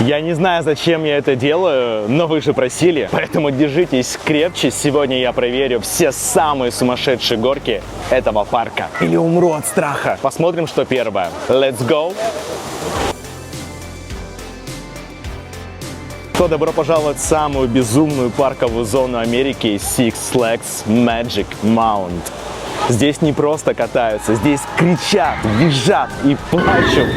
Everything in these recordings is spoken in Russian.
Я не знаю, зачем я это делаю, но вы же просили, поэтому держитесь крепче. Сегодня я проверю все самые сумасшедшие горки этого парка. Или умру от страха. Посмотрим, что первое. Let's go! Добро пожаловать в самую безумную парковую зону Америки Six Flags Magic Mountain. Здесь не просто катаются, здесь кричат, визжат и плачут,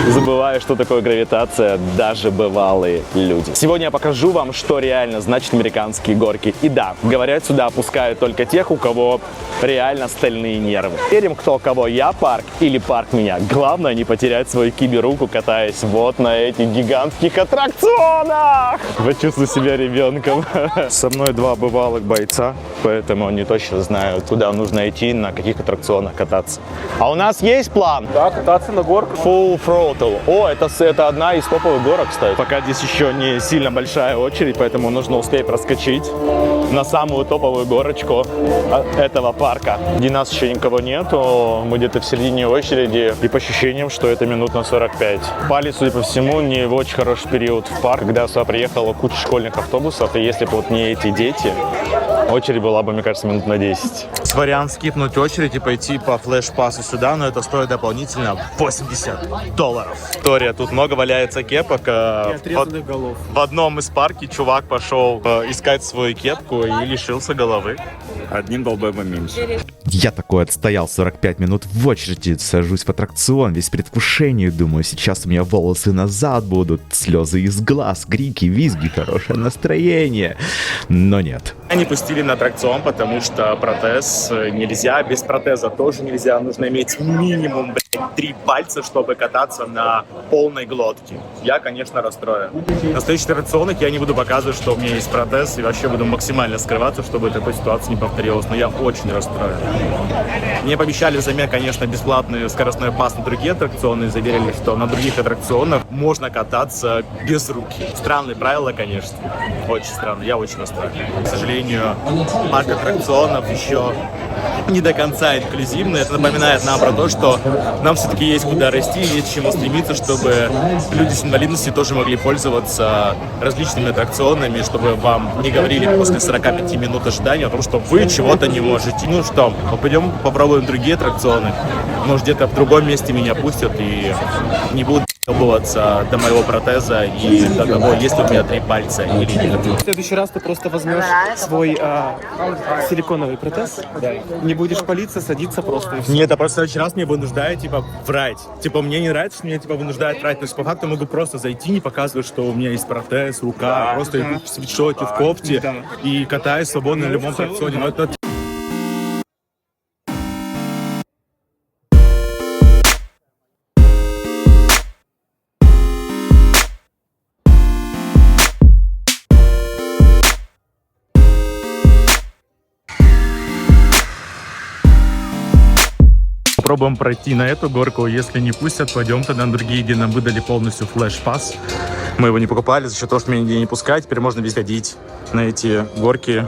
забывая, что такое гравитация, даже бывалые люди. Сегодня я покажу вам, что реально значит американские горки. И да, говорят, сюда опускают только тех, у кого реально стальные нервы. Верим, кто кого, я парк или парк меня. Главное не потерять свою киберруку, катаясь вот на этих гигантских аттракционах. Я чувствую себя ребенком. Со мной два бывалых бойца, поэтому они точно знают, куда нужно идти, на каких аттракционах кататься. А у нас есть план? Да, кататься на горках. Full Throttle. О, это одна из топовых горок, кстати. Пока здесь еще не сильно большая очередь, поэтому нужно успеть проскочить на самую топовую горочку этого парка. Где нас еще никого нету, мы где-то в середине очереди, и по ощущениям, что это минут на 45. Пали, судя по всему, не в очень хороший период в парк, когда сюда приехала куча школьных автобусов, и если бы вот не эти дети, очередь была бы, мне кажется, минут на 10. Вариант скипнуть очередь и пойти по флеш-пассу сюда, но это стоит дополнительно $80. История, тут много валяется кепок. В одном из парков чувак пошел искать свою кепку и лишился головы. Одним долбоебом меньше. Я такой отстоял 45 минут в очереди, сажусь в аттракцион, весь в предвкушении, думаю, сейчас у меня волосы назад будут, слезы из глаз, крики, визги, хорошее настроение. Но нет. Они пустили на аттракцион, потому что протез нельзя, без протеза тоже нельзя. Нужно иметь минимум, 3 пальца, чтобы кататься на полной глотке. Я, конечно, расстроен. На следующих аттракционах я не буду показывать, что у меня есть протез, и вообще буду максимально скрываться, чтобы такой ситуации не повторилась. Но я очень расстроен. Мне пообещали взамен, конечно, бесплатный скоростной пас на другие аттракционы, и заверили, что на других аттракционах можно кататься без руки. Странные правила, конечно. Очень странно. Я очень расстроен. К сожалению, парк аттракционов еще не до конца инклюзивный. Это напоминает нам про то, что нам все-таки есть куда расти, есть к чему стремиться, чтобы люди с инвалидностью тоже могли пользоваться различными аттракционами, чтобы вам не говорили после 45 минут ожидания о том, что вы чего-то не можете. Ну что, пойдем попробуем другие аттракционы. Может, где-то в другом месте меня пустят и не будут обуваться до моего протеза и до того, есть ли у меня 3 пальца или нет. В следующий раз ты просто возьмешь свой силиконовый протез, не будешь палиться, садиться просто и все. Нет, а просто в следующий раз меня вынуждают, врать. Мне не нравится, что меня, вынуждают врать. То есть, по факту, могу просто зайти, не показывать, что у меня есть протез, рука, просто иду в свитшоте, в кофте и катаюсь свободно на любом аттракционе. Но это... Попробуем пройти на эту горку. Если не пустят, пойдем тогда на другие, где нам выдали полностью флеш-пас. Мы его не покупали за счет того, что меня нигде не пускают. Теперь можно везде ходить на эти горки,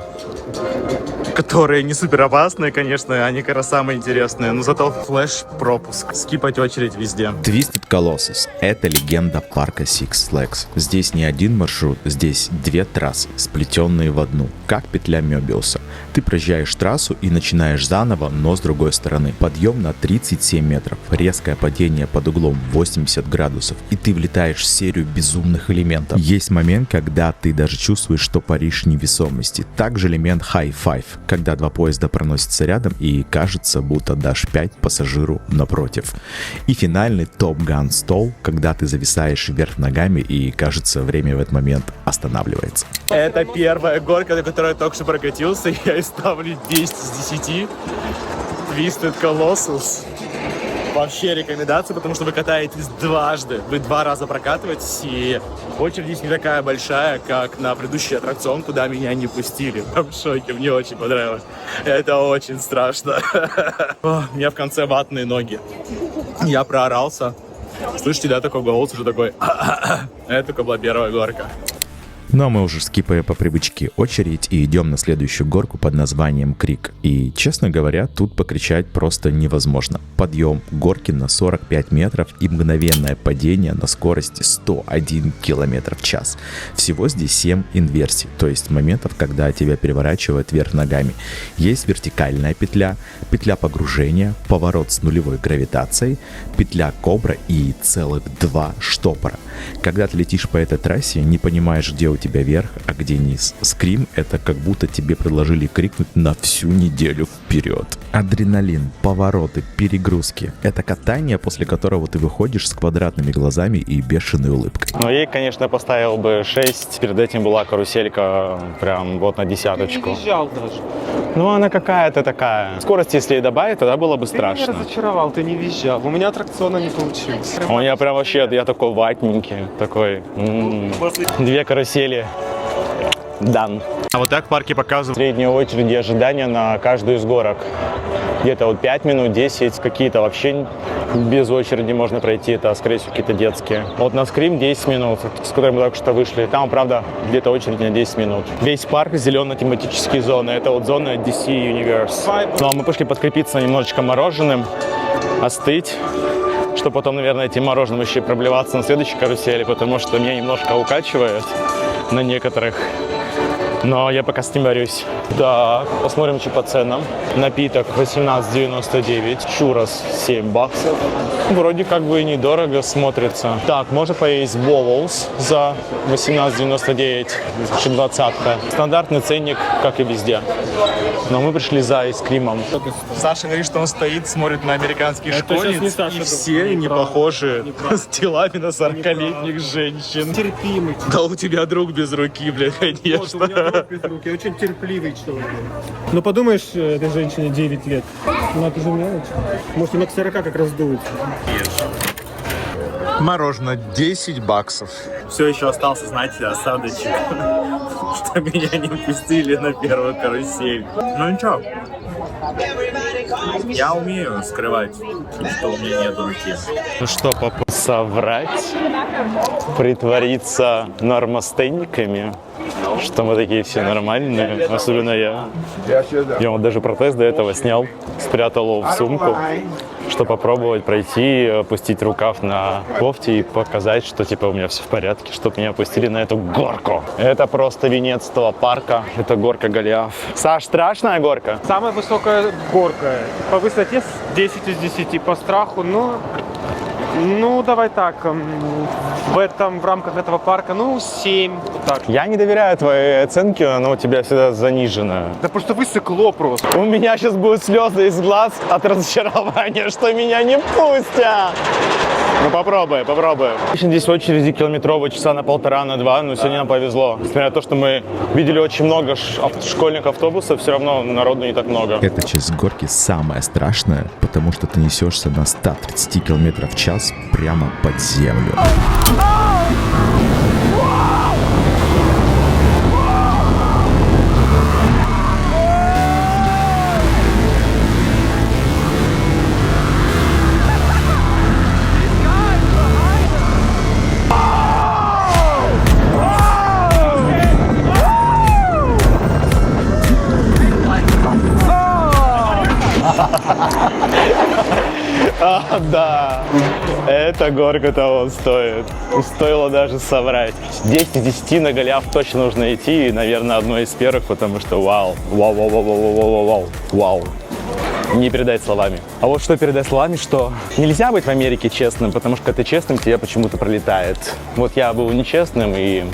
которые не супер опасные, конечно, они как раз самые интересные. Но зато флеш-пропуск. Скипать очередь везде. Twisted Colossus — это легенда парка Six Flags. Здесь не один маршрут, здесь 2 трассы, сплетенные в одну, как петля Мёбиуса. Ты проезжаешь трассу и начинаешь заново, но с другой стороны. Подъем на 37 метров, резкое падение под углом 80 градусов, и ты влетаешь в серию безумных элементов. Есть момент, когда ты даже чувствуешь, что паришь невесомости. Также элемент High Five, когда 2 поезда проносятся рядом и кажется, будто дашь 5 пассажиру напротив. И финальный Top Gun Stall, когда ты зависаешь вверх ногами и кажется, время в этот момент останавливается. Это первая горка, на которой я только что прокатился. Я ставлю 10 из 10. Twisted Colossus. Вообще рекомендация, потому что вы катаетесь дважды. Вы 2 раза прокатываетесь, и очередь здесь не такая большая, как на предыдущий аттракцион, куда меня не пустили. Я в шоке, мне очень понравилось. Это очень страшно. У меня в конце ватные ноги. Я проорался. Слышите, да, такой голос уже такой. Это только была первая горка. Ну а мы уже скипаем по привычке очередь и идем на следующую горку под названием Крик. И, честно говоря, тут покричать просто невозможно. Подъем горки на 45 метров и мгновенное падение на скорости 101 км в час. Всего здесь 7 инверсий, то есть моментов, когда тебя переворачивают вверх ногами. Есть вертикальная петля, петля погружения, поворот с нулевой гравитацией, петля кобра и целых 2 штопора. Когда ты летишь по этой трассе, не понимаешь, где у тебя верх, а где низ. Скрим — это как будто тебе предложили крикнуть на всю неделю вперед. Адреналин, повороты, перегрузки — это катание, после которого ты выходишь с квадратными глазами и бешеной улыбкой. Ну, ей, конечно, поставил бы 6. Перед этим была каруселька прям вот на десяточку. Не визжал даже. Ну, она какая-то такая. Скорость, если и добавить, тогда было бы Ты меня страшно. разочаровал, ты не визжал. У меня аттракциона не получилось. У меня прям вообще, я такой ватненький, такой. 2 карусели. Дан. А вот так в парке показывают. Средние очереди ожидания на каждую из горок. Где-то вот 5 минут, 10, какие-то вообще без очереди можно пройти, это, скорее всего, какие-то детские. Вот на Скрим 10 минут, с которым мы только что вышли. Там, правда, где-то очередь на 10 минут. Весь парк зелено-тематические зоны. Это вот зона DC Universe. Ну, а мы пошли подкрепиться немножечко мороженым, остыть, чтобы потом, наверное, этим мороженым еще и проблеваться на следующей карусели, потому что меня немножко укачивает на некоторых. Но я пока с ним борюсь. Так, посмотрим, что по ценам. Напиток 18,99, чурос 7 баксов. Вроде как бы и недорого смотрится. Так, можно поесть Bowls за 18,99, еще 20-ка. Стандартный ценник, как и везде. Но мы пришли за айскримом. Саша говорит, что он стоит, смотрит на американских школьниц, и все не похожи с телами на 40-летних женщин. Терпимый. Да у тебя друг без руки, блядь, Вот, у конечно. меня друг без рук, я очень терпеливый человек. Ну подумаешь, этой женщине 9 лет. Ну это же мелочь. Может она к 40 как раз дует. Мороженое 10 баксов. Все еще остался, знаете, осадочек, что меня не пустили на первую карусель. Ну ничего, я умею скрывать, что у меня нет руки. Ну что, соврать, притвориться нормостенниками, что мы такие все нормальные, особенно я. Я вот даже протез до этого снял, спрятал его в сумку, чтобы попробовать пройти, опустить рукав на кофте и показать, что типа у меня все в порядке, чтобы меня опустили на эту горку. Это просто венец этого парка, это горка Голиаф. Саш, страшная горка? Самая высокая горка. По высоте 10 из 10, по страху, ну давай так, в рамках этого парка, 7, вот так. Я не доверяю твоей оценке, она у тебя всегда занижена. Да просто высекло просто. У меня сейчас будут слезы из глаз от разочарования, что меня не пустят. Ну попробуй. Здесь в очереди километровые, часа на 1,5, на 2, но сегодня нам повезло. Несмотря на то, что мы видели очень много школьных автобусов, все равно народу не так много. Эта часть горки самая страшная, потому что ты несешься на 130 км в час прямо под землю. Да, эта горка того стоит. Стоило даже соврать. 10 из 10 на Голиаф точно нужно идти. И, наверное, одной из первых, потому что вау. Не передать словами. А вот что передать словами, что нельзя быть в Америке честным, потому что когда ты честным, тебе почему-то пролетает. Вот я был нечестным и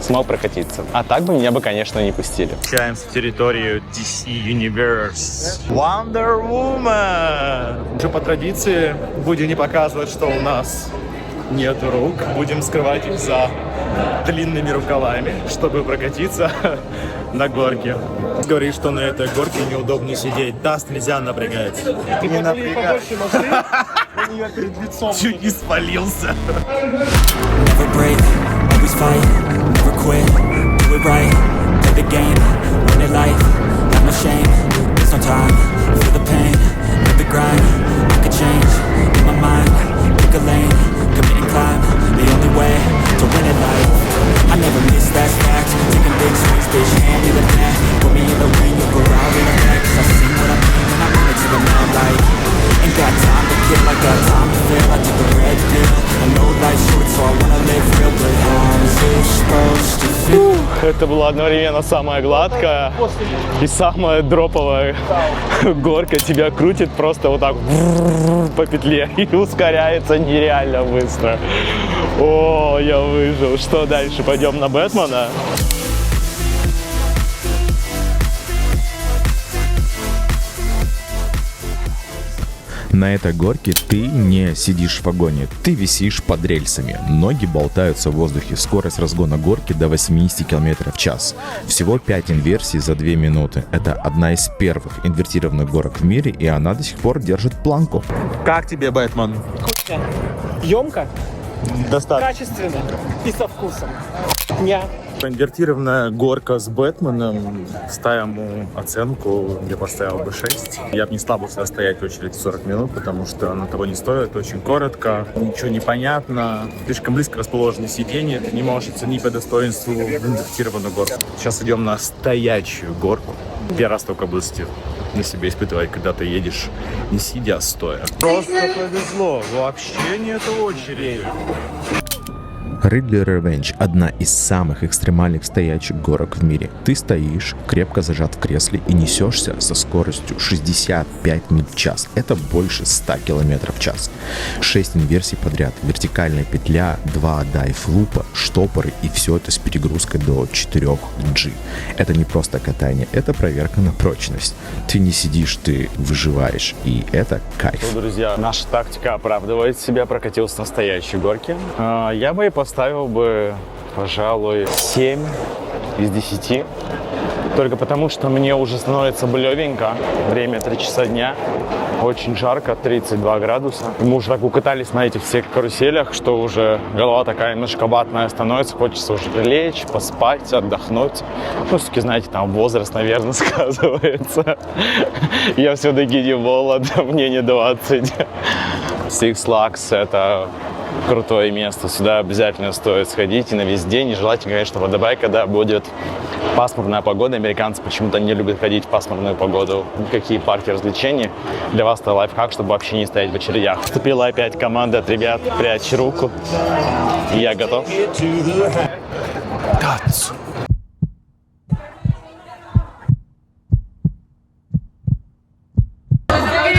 смог прокатиться. А так бы меня бы, конечно, не пустили. Включаемся в территорию DC Universe. Wonder Woman! Уже по традиции будем не показывать, что у нас нет рук. Будем скрывать их за длинными рукавами, чтобы прокатиться на горке. Говорит, что на этой горке неудобно сидеть. Даст нельзя напрягать. Не напрягай. Чуть не спалился. Never break, always fight, never quit, do it right, play the game, win it life, have no shame, there's no time, feel the pain, live the grind, I could change, in my mind, pick a lane, commit and climb, the only way to win it life, I never miss that Это была одновременно самая гладкая и самая дроповая горка. Тебя крутит просто вот так по петле и ускоряется нереально быстро. О, я выжил. Что дальше? Пойдем на Бэтмена? На этой горке ты не сидишь в вагоне, ты висишь под рельсами. Ноги болтаются в воздухе. Скорость разгона горки до 80 км в час. Всего 5 инверсий за 2 минуты. Это одна из первых инвертированных горок в мире, и она до сих пор держит планку. Как тебе, Бэтмен? Емко, Достаточно. качественно и со вкусом. Дня. Инвертированная горка с Бэтменом. Ставим ему оценку, я поставил бы 6. Я бы не стал бы сюда стоять в очередь 40 минут, потому что оно того не стоит. Очень коротко, ничего не понятно. Слишком близко расположены сиденья. Ты не можешь оценить по достоинству инвертированную горку. Сейчас идем на стоячую горку. Первый раз только буду на себе испытывать, когда ты едешь не сидя, а стоя. Просто повезло. Вообще нет очереди. Ridley Revenge – одна из самых экстремальных стоячих горок в мире. Ты стоишь, крепко зажат в кресле и несешься со скоростью 65 миль в час. Это больше 100 км в час. 6 инверсий подряд, вертикальная петля, 2 дайв-лупа, штопоры и все это с перегрузкой до 4G. Это не просто катание, это проверка на прочность. Ты не сидишь, ты выживаешь, и это кайф. Ну, друзья, наша тактика оправдывает себя, прокатился на стоящей горке. Я бы и поставил бы, пожалуй, 7 из 10. Только потому, что мне уже становится блевенько. Время 3 часа дня. Очень жарко, 32 градуса. Мы уже так укатались на этих всех каруселях, что уже голова такая немножко ватная становится. Хочется уже лечь, поспать, отдохнуть. Ну, все-таки, знаете, там возраст, наверное, сказывается. Я все-таки не молод, мне не 20. Six Flags — это крутое место. Сюда обязательно стоит сходить и на весь день. И желательно, конечно, в Дубае, когда будет пасмурная погода. Американцы почему-то не любят ходить в пасмурную погоду. Никакие парки развлечений. Для вас это лайфхак, чтобы вообще не стоять в очередях. Вступила опять команда от ребят «Прячь руку». И я готов.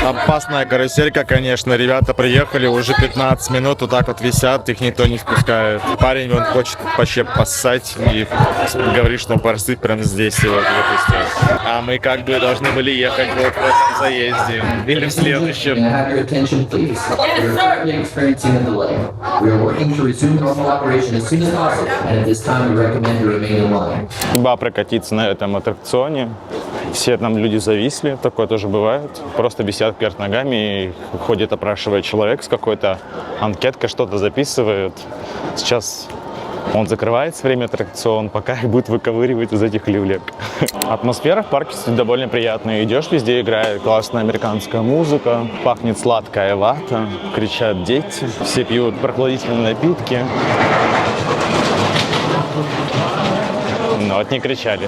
Опасная каруселька, конечно. Ребята приехали, уже 15 минут вот так вот висят, их никто не впускает. Парень, он хочет вообще поссать и говорит, что он поросит прямо здесь его выпустят. А мы как бы должны были ехать вот в этом заезде. Или в следующем. Ба прокатиться на этом аттракционе. Все там люди зависли, такое тоже бывает. Просто висят вверх ногами, и ходит, опрашивает человек с какой-то анкеткой, что-то записывает. Сейчас он закрывается, время аттракцион, пока их будет выковыривать из этих люлек. Атмосфера в парке довольно приятная. Идешь, везде играет классная американская музыка, пахнет сладкая вата, кричат дети, все пьют прохладительные напитки. Но вот не кричали,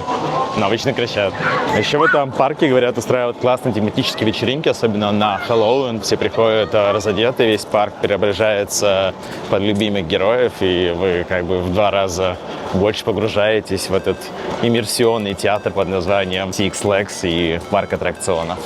но обычно кричат. Еще в этом парке, говорят, устраивают классные тематические вечеринки, особенно на Хэллоуин. Все приходят разодеты, весь парк преображается под любимых героев, и вы как бы в 2 раза больше погружаетесь в этот иммерсионный театр под названием Six Flags и парк аттракционов.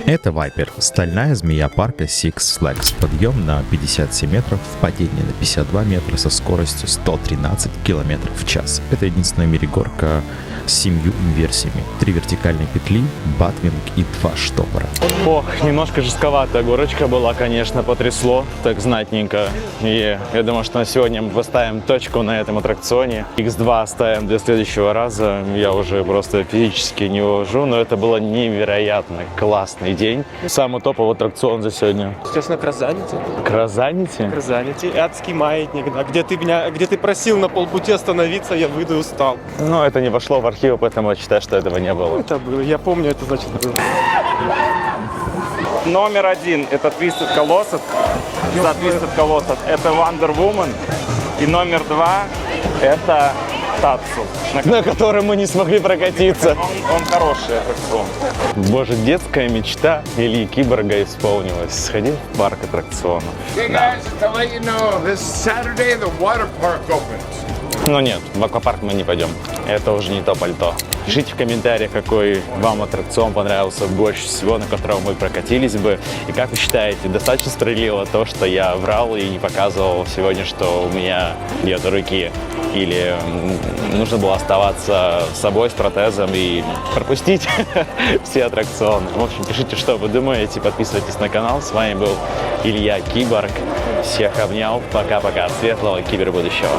Это Viper, стальная змея парка Six Flags. Подъем на 57 метров, падение на 52 метра со скоростью 113 км в час. Это единственная в мире горка с 7 инверсиями. 3 вертикальные петли, батвинг и 2 штопора. Ох, немножко жестковатая горочка была, конечно, потрясло так знатненько. И я думаю, что на сегодня мы поставим точку на этом аттракционе. X2 оставим для следующего раза. Я уже просто физически не вывожу, но это было невероятно классный день. Самый топовый аттракцион за сегодня. Сейчас на Крозаните. Крозаните? Крозаните. Адский маятник, да. Где ты просил на полпути остановиться, я выйду и устал. Ну, это не вошло в архивы, поэтому я считаю, что этого не было. Это было. Я помню, это значит было. Номер 1 это Twisted Colossus. За Twisted Colossus это Wonder Woman. И номер 2 это Татсу, На котором мы не смогли прокатиться. Он хороший аттракцион. Боже, детская мечта Ильи Киборга исполнилась. Сходи в парк аттракционов. Да. To let you know, this Saturday the water park opens. Но нет, в аквапарк мы не пойдем. это уже не то пальто. Пишите в комментариях, какой вам аттракцион понравился больше всего, на котором мы прокатились бы. И как вы считаете, достаточно справедливо то, что я врал и не показывал сегодня, что у меня нет руки? Или нужно было оставаться с собой, с протезом и пропустить все аттракционы? В общем, пишите, что вы думаете, подписывайтесь на канал. С вами был Илья Киборг. Всех обнял. Пока-пока. Светлого кибербудущего.